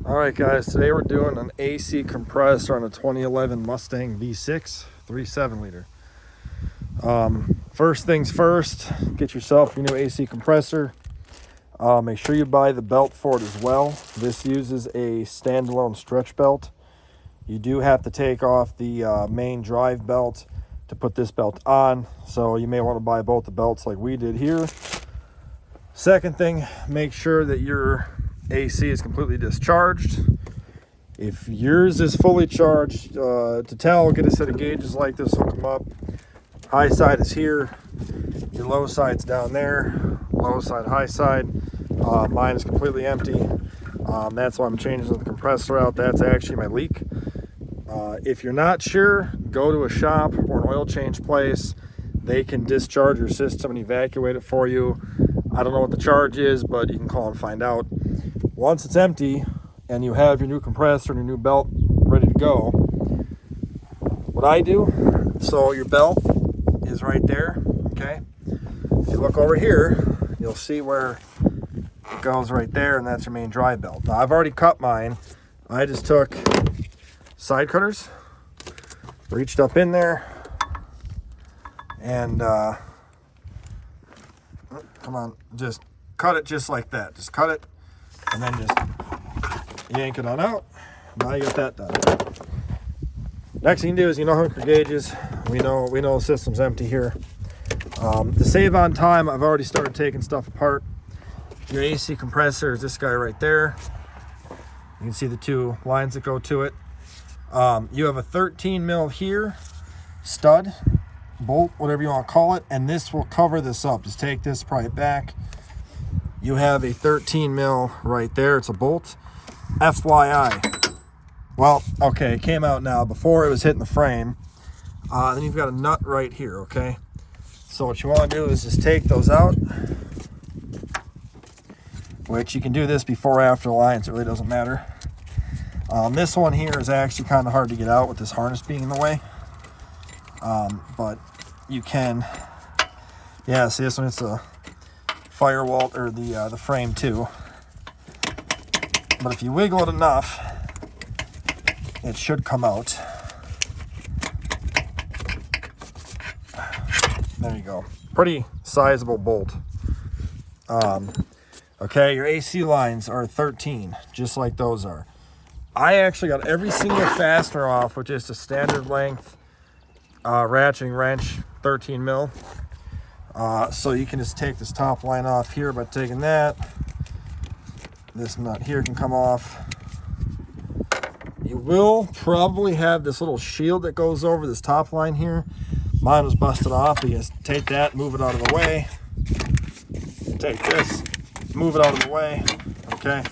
Alright guys, today we're doing an AC compressor on a 2011 Mustang V6 3.7 liter. First things first, get yourself your new AC compressor. Make sure you buy the belt for it as well. This uses a standalone stretch belt. You do have to take off the main drive belt to put this belt on, so you may want to buy both the belts like we did here. Second thing, make sure that your AC is completely discharged. If yours is fully charged, to tell, get a set of gauges like this will come up. High side is here, your low side's down there, low side, high side. Mine is completely empty. That's why I'm changing the compressor out. That's actually my leak. If you're not sure, go to a shop or an oil change place. They can discharge your system and evacuate it for you. I don't know what the charge is, but you can call and find out. Once it's empty and you have your new compressor and your new belt ready to go, what I do, so your belt is right there, okay? If you look over here, you'll see where it goes right there, and that's your main drive belt. Now, I've already cut mine. I just took side cutters, reached up in there, and come on, just cut it just like that. Just cut it, and then just yank it on out. Now you got that done. Next thing you do is, hook your gauges. We know the system's empty here. To save on time, I've already started taking stuff apart. Your AC compressor is this guy right there. You can see the two lines that go to it. You have a 13 mil here, stud, bolt, whatever you want to call it, and this will cover this up. Just take this, pry it back. You have a 13 mil right there. It's a bolt. FYI. Well, okay, it came out now. Before it was hitting the frame. Then you've got a nut right here, okay? So what you want to do is just take those out, which you can do this before or after the lines. It really doesn't matter. This one here is actually kind of hard to get out with this harness being in the way. But you can, yeah, see this one, it's a firewall, or the frame too. But if you wiggle it enough, it should come out. There you go. Pretty sizable bolt. Okay, your AC lines are 13, just like those are. I actually got every single fastener off with just a standard length ratcheting wrench, 13 mil. So you can just take this top line off here by taking that. This nut here can come off. You will probably have this little shield that goes over this top line here. Mine was busted off. You just take that, move it out of the way. Take this, move it out of the way. Okay.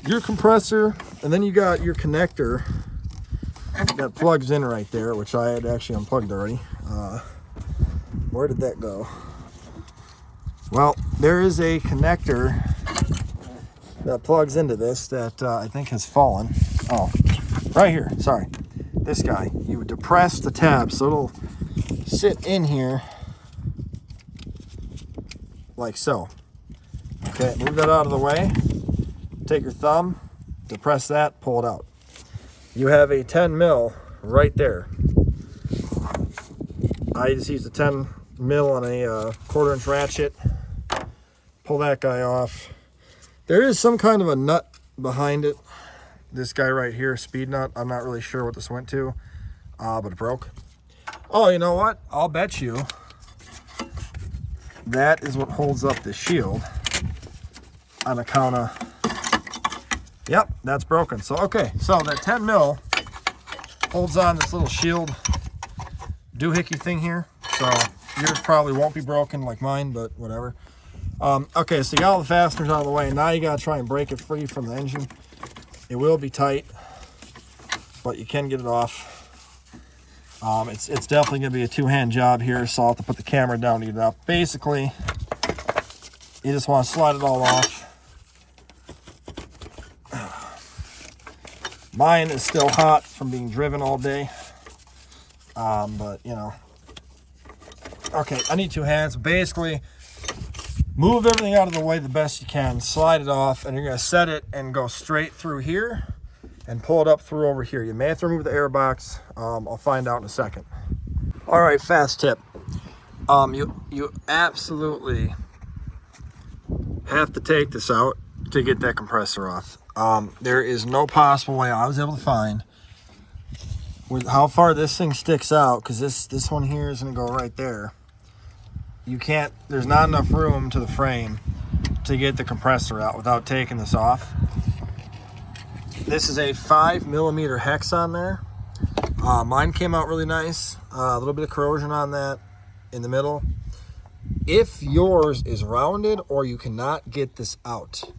Your compressor, and then you got your connector that plugs in right there, which I had actually unplugged already. Where did that go? Well, there is a connector that plugs into this that I think has fallen. Oh, right here, sorry. This guy, you would depress the tab so it'll sit in here like so. Okay, move that out of the way. Take your thumb, depress that, pull it out. You have a 10 mil right there. I just used a 10 mil on a 1/4 inch ratchet. Pull that guy off. There is some kind of a nut behind it. This guy right here, speed nut. I'm not really sure what this went to, but it broke. Oh, you know what? I'll bet you that is what holds up the shield on account of, yep, that's broken. So, okay, so that 10 mil holds on this little shield doohickey thing here. So yours probably won't be broken like mine, but whatever. Okay, so you got all the fasteners out of the way. Now you got to try and break it free from the engine. It will be tight, but you can get it off. It's definitely going to be a two-hand job here, so I'll have to put the camera down to get it up. Basically, you just want to slide it all off. Mine is still hot from being driven all day, but, Okay, I need two hands. Basically, Move everything out of the way the best you can. Slide it off, and you're going to set it and go straight through here and pull it up through over here. You may have to remove the air box. I'll find out in a second. All right, fast tip. You absolutely have to take this out to get that compressor off. There is no possible way I was able to find with how far this thing sticks out, because this one here is going to go right there. You can't, there's not enough room to the frame to get the compressor out without taking this off. This is a 5mm hex on there. Mine came out really nice. A little bit of corrosion on that in the middle. If yours is rounded or you cannot get this out,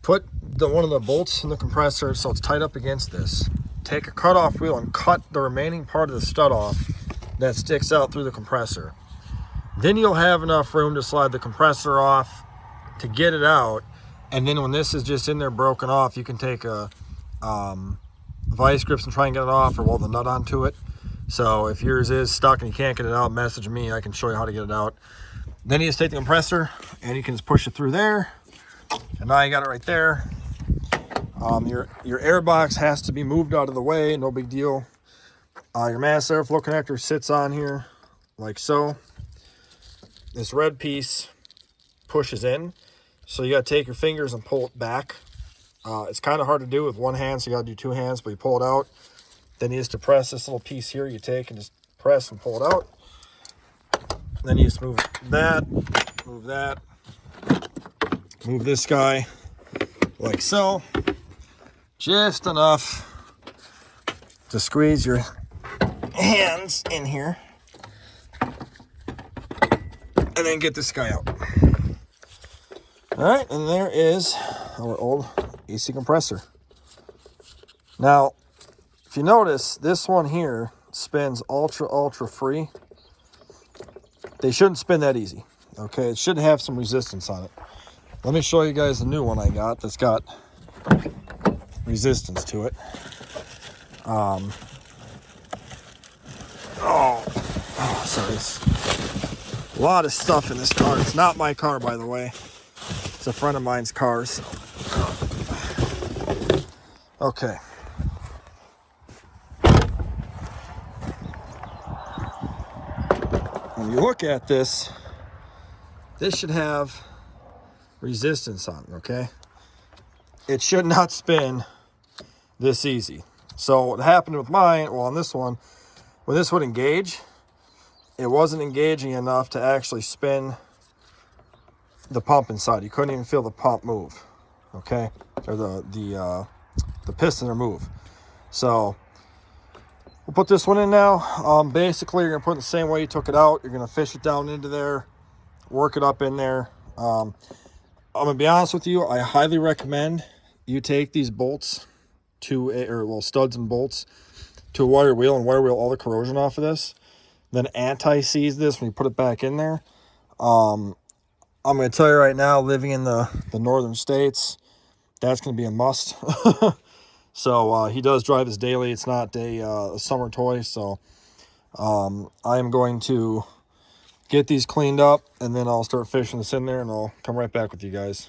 put one of the bolts in the compressor so it's tight up against this. Take a cut-off wheel and cut the remaining part of the stud off that sticks out through the compressor. Then you'll have enough room to slide the compressor off to get it out. And then when this is just in there broken off, you can take a vice grips and try and get it off, or weld the nut onto it. So if yours is stuck and you can't get it out, message me. I can show you how to get it out. Then you just take the compressor and you can just push it through there. And now you got it right there. Your air box has to be moved out of the way. No big deal. Your mass airflow connector sits on here like so. This red piece pushes in, so you got to take your fingers and pull it back. It's kind of hard to do with one hand, so you got to do two hands, but you pull it out. Then you just depress this little piece here. You take and just press and pull it out. Then you just move that, move this guy like so. Just enough to squeeze your hands in here. And then get this guy out. All right, and there is our old AC compressor. Now, if you notice, this one here spins ultra free. They shouldn't spin that easy, okay? It should have some resistance on it. Let me show you guys the new one I got that's got resistance to it. Sorry. A lot of stuff in this car. It's not my car, by the way. It's a friend of mine's car. So. Okay. When you look at this, this should have resistance on it, okay? It should not spin this easy. So what happened with mine, well, on this one, when this would engage, it wasn't engaging enough to actually spin the pump inside. You couldn't even feel the pump move, okay? Or the piston or move. So we'll put this one in now. Basically, you're gonna put it the same way you took it out. You're gonna fish it down into there, work it up in there. I'm gonna be honest with you. I highly recommend you take these bolts to studs and bolts to a wire wheel and wire wheel all the corrosion off of this. Then anti-seize this when you put it back in there. I'm going to tell you right now, living in the northern states, that's going to be a must. So he does drive this daily. It's not a summer toy. So I am going to get these cleaned up, and then I'll start fishing this in there, and I'll come right back with you guys.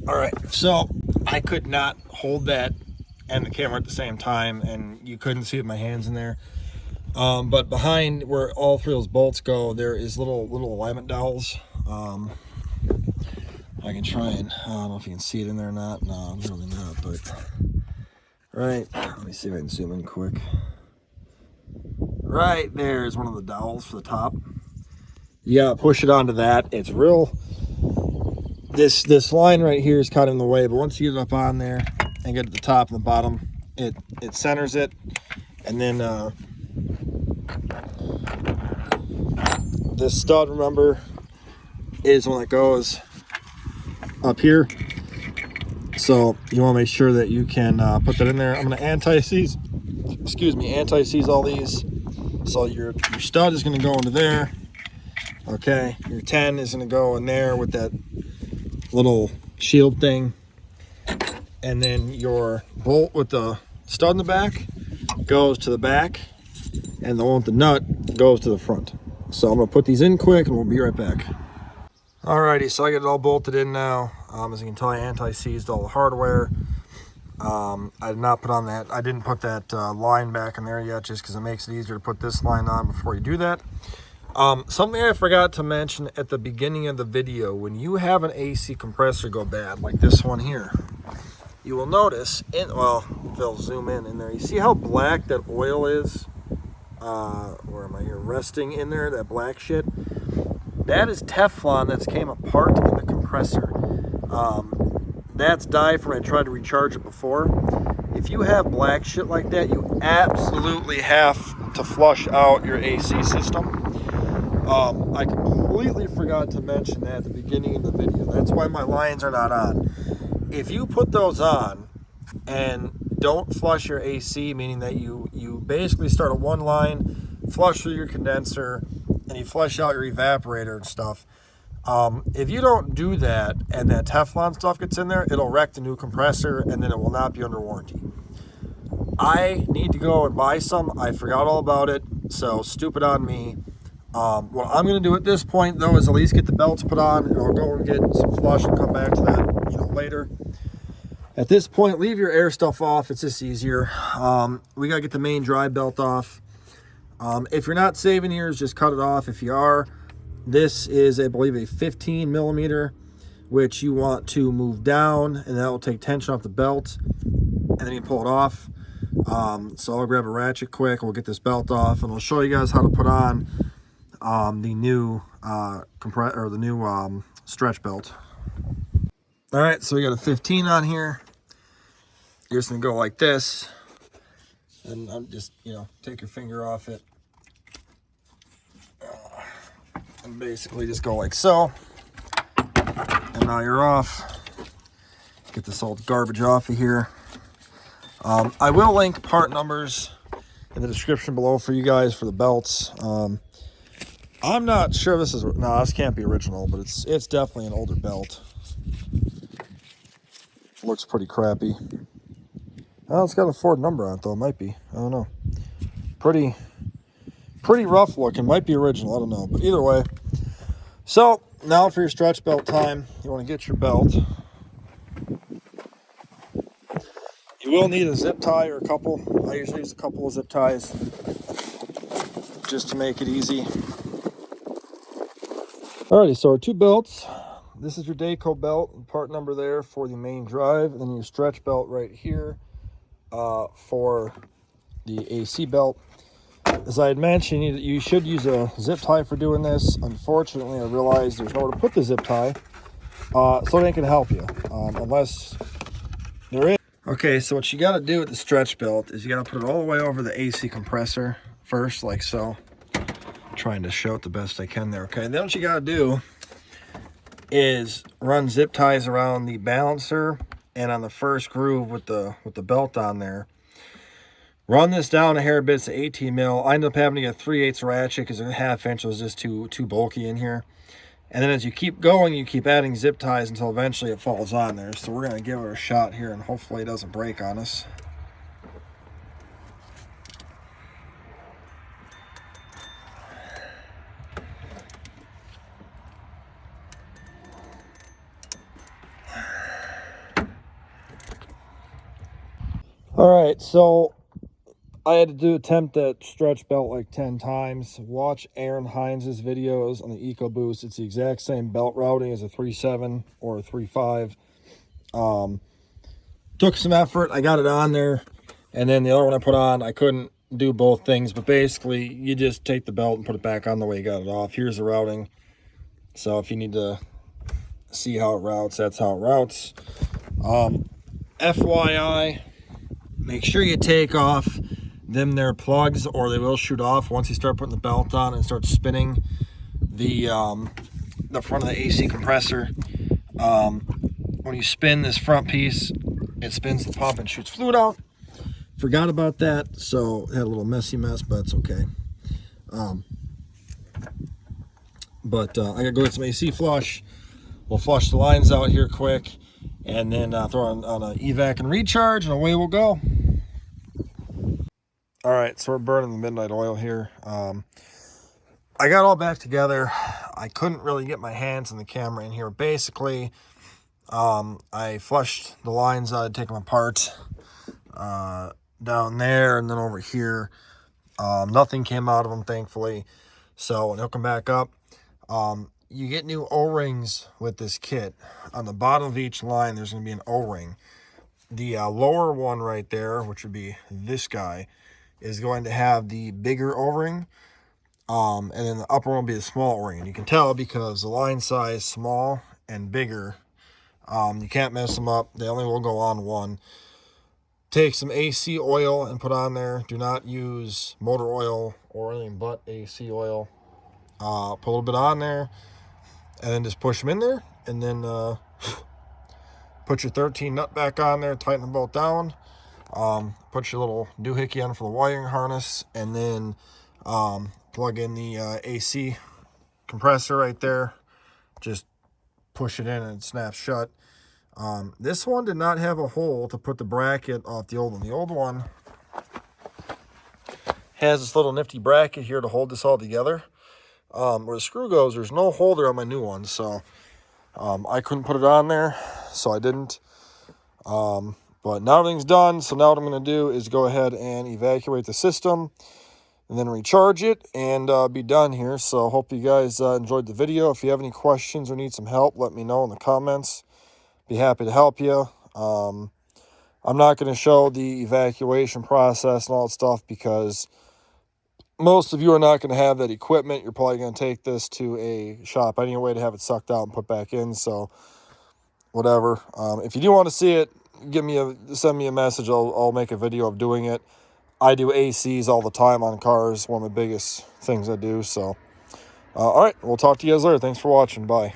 All right, so I could not hold that and the camera at the same time, and you couldn't see my hands in there. But behind where all three of those bolts go, there is little alignment dowels. I can try and, I don't know if you can see it in there or not. No, really not, but, right, let me see if I can zoom in quick. Right there is one of the dowels for the top. You gotta push it onto that. It's real, this line right here is kind of in the way, but once you get it up on there and get to the top and the bottom, it centers it, and then, this stud, remember, is one that goes up here. So you want to make sure that you can put that in there. I'm going to anti-seize all these. So your stud is going to go into there. Okay, your 10 is going to go in there with that little shield thing. And then your bolt with the stud in the back goes to the back, and the one with the nut goes to the front. So I'm going to put these in quick, and we'll be right back. Alrighty, so I get it all bolted in now. As you can tell, I anti-seized all the hardware. I did not put on that. I didn't put that line back in there yet, just because it makes it easier to put this line on before you do that. Something I forgot to mention at the beginning of the video: when you have an AC compressor go bad, like this one here, you will notice, well, they'll zoom in there. You see how black that oil is? Where am I here? Resting in there, that black shit. That is Teflon that's came apart in the compressor. That's dye from when I tried to recharge it before. If you have black shit like that, you absolutely have to flush out your AC system. I completely forgot to mention that at the beginning of the video. That's why my lines are not on. If you put those on and don't flush your AC, meaning that you basically start a one line, flush through your condenser, and you flush out your evaporator and stuff. If you don't do that and that Teflon stuff gets in there, it'll wreck the new compressor and then it will not be under warranty. I need to go and buy some. I forgot all about it, so stupid on me. What I'm going to do at this point, though, is at least get the belts put on, and I'll go and get some flush and come back to that, later. At this point, leave your air stuff off. It's just easier. We got to get the main drive belt off. If you're not saving yours, just cut it off. If you are, this is, I believe, a 15 millimeter, which you want to move down, and that will take tension off the belt, and then you pull it off. So I'll grab a ratchet quick. We'll get this belt off, and I'll show you guys how to put on the new stretch belt. All right, so we got a 15 on here. You're just gonna go like this, and I'm just, take your finger off it, and basically just go like so. And now you're off. Get this old garbage off of here. I will link part numbers in the description below for you guys for the belts. I'm not sure this is, no, this can't be original, but it's definitely an older belt. Looks pretty crappy. Oh, it's got a Ford number on it though. It might be. I don't know. Pretty rough looking. Might be original. I don't know. But either way. So now for your stretch belt time. You want to get your belt. You will need a zip tie or a couple. I usually use a couple of zip ties just to make it easy. Alrighty, so our two belts. This is your Dayco belt, part number there for the main drive, and then your stretch belt right here for the AC belt. As I had mentioned, you should use a zip tie for doing this. Unfortunately, I realized there's nowhere to put the zip tie, so it ain't gonna help you unless there is. Okay, so what you got to do with the stretch belt is you got to put it all the way over the AC compressor first, like so. Trying to show it the best I can there. Okay, and then what you got to do is run zip ties around the balancer and on the first groove with the belt on there. Run this down a hair bit to 18 mil. I ended up having to get a 3/8 ratchet because a 1/2 inch was just too bulky in here. And then as you keep going, you keep adding zip ties until eventually it falls on there. So we're going to give it a shot here and hopefully it doesn't break on us. All right, so I had to attempt that stretch belt like 10 times. Watch Aaron Hines' videos on the EcoBoost. It's the exact same belt routing as a 3.7 or a 3.5. Took some effort. I got it on there. And then the other one I put on, I couldn't do both things. But basically, you just take the belt and put it back on the way you got it off. Here's the routing. So if you need to see how it routes, that's how it routes. FYI, make sure you take off them there plugs or they will shoot off once you start putting the belt on and start spinning the front of the AC compressor. When you spin this front piece, it spins the pump and shoots fluid out. Forgot about that, so had a little mess, but it's okay. I gotta go get some AC flush. We'll flush the lines out here quick and then throw on an evac and recharge, and away we'll go. All right, so we're burning the midnight oil here. I got all back together. I couldn't really get my hands on the camera in here. Basically, I flushed the lines out, take them apart down there and then over here. Nothing came out of them, thankfully. So when I hook them back up, you get new O-rings with this kit. On the bottom of each line, there's going to be an O-ring. The lower one right there, which would be this guy, is going to have the bigger O-ring. And then the upper one will be the small O-ring. And you can tell because the line size small and bigger, you can't mess them up. They only will go on one. Take some AC oil and put on there. Do not use motor oil or anything but AC oil. Put a little bit on there and then just push them in there. And then put your 13 nut back on there, tighten them both down. Put your little doohickey on for the wiring harness, and then plug in the AC compressor right there. Just push it in and it snaps shut. This one did not have a hole to put the bracket off the old one. The old one has this little nifty bracket here to hold this all together. Where the screw goes, there's no holder on my new one, so I couldn't put it on there, so I didn't. But now everything's done, so now what I'm going to do is go ahead and evacuate the system and then recharge it and be done here. So hope you guys enjoyed the video. If you have any questions or need some help, let me know in the comments. Be happy to help you. I'm not going to show the evacuation process and all that stuff because most of you are not going to have that equipment. You're probably going to take this to a shop anyway to have it sucked out and put back in. So whatever. If you do want to see it, send me a message. I'll make a video of doing it. I do ACs all the time on cars. One of the biggest things I do. So, all right. We'll talk to you guys later. Thanks for watching. Bye.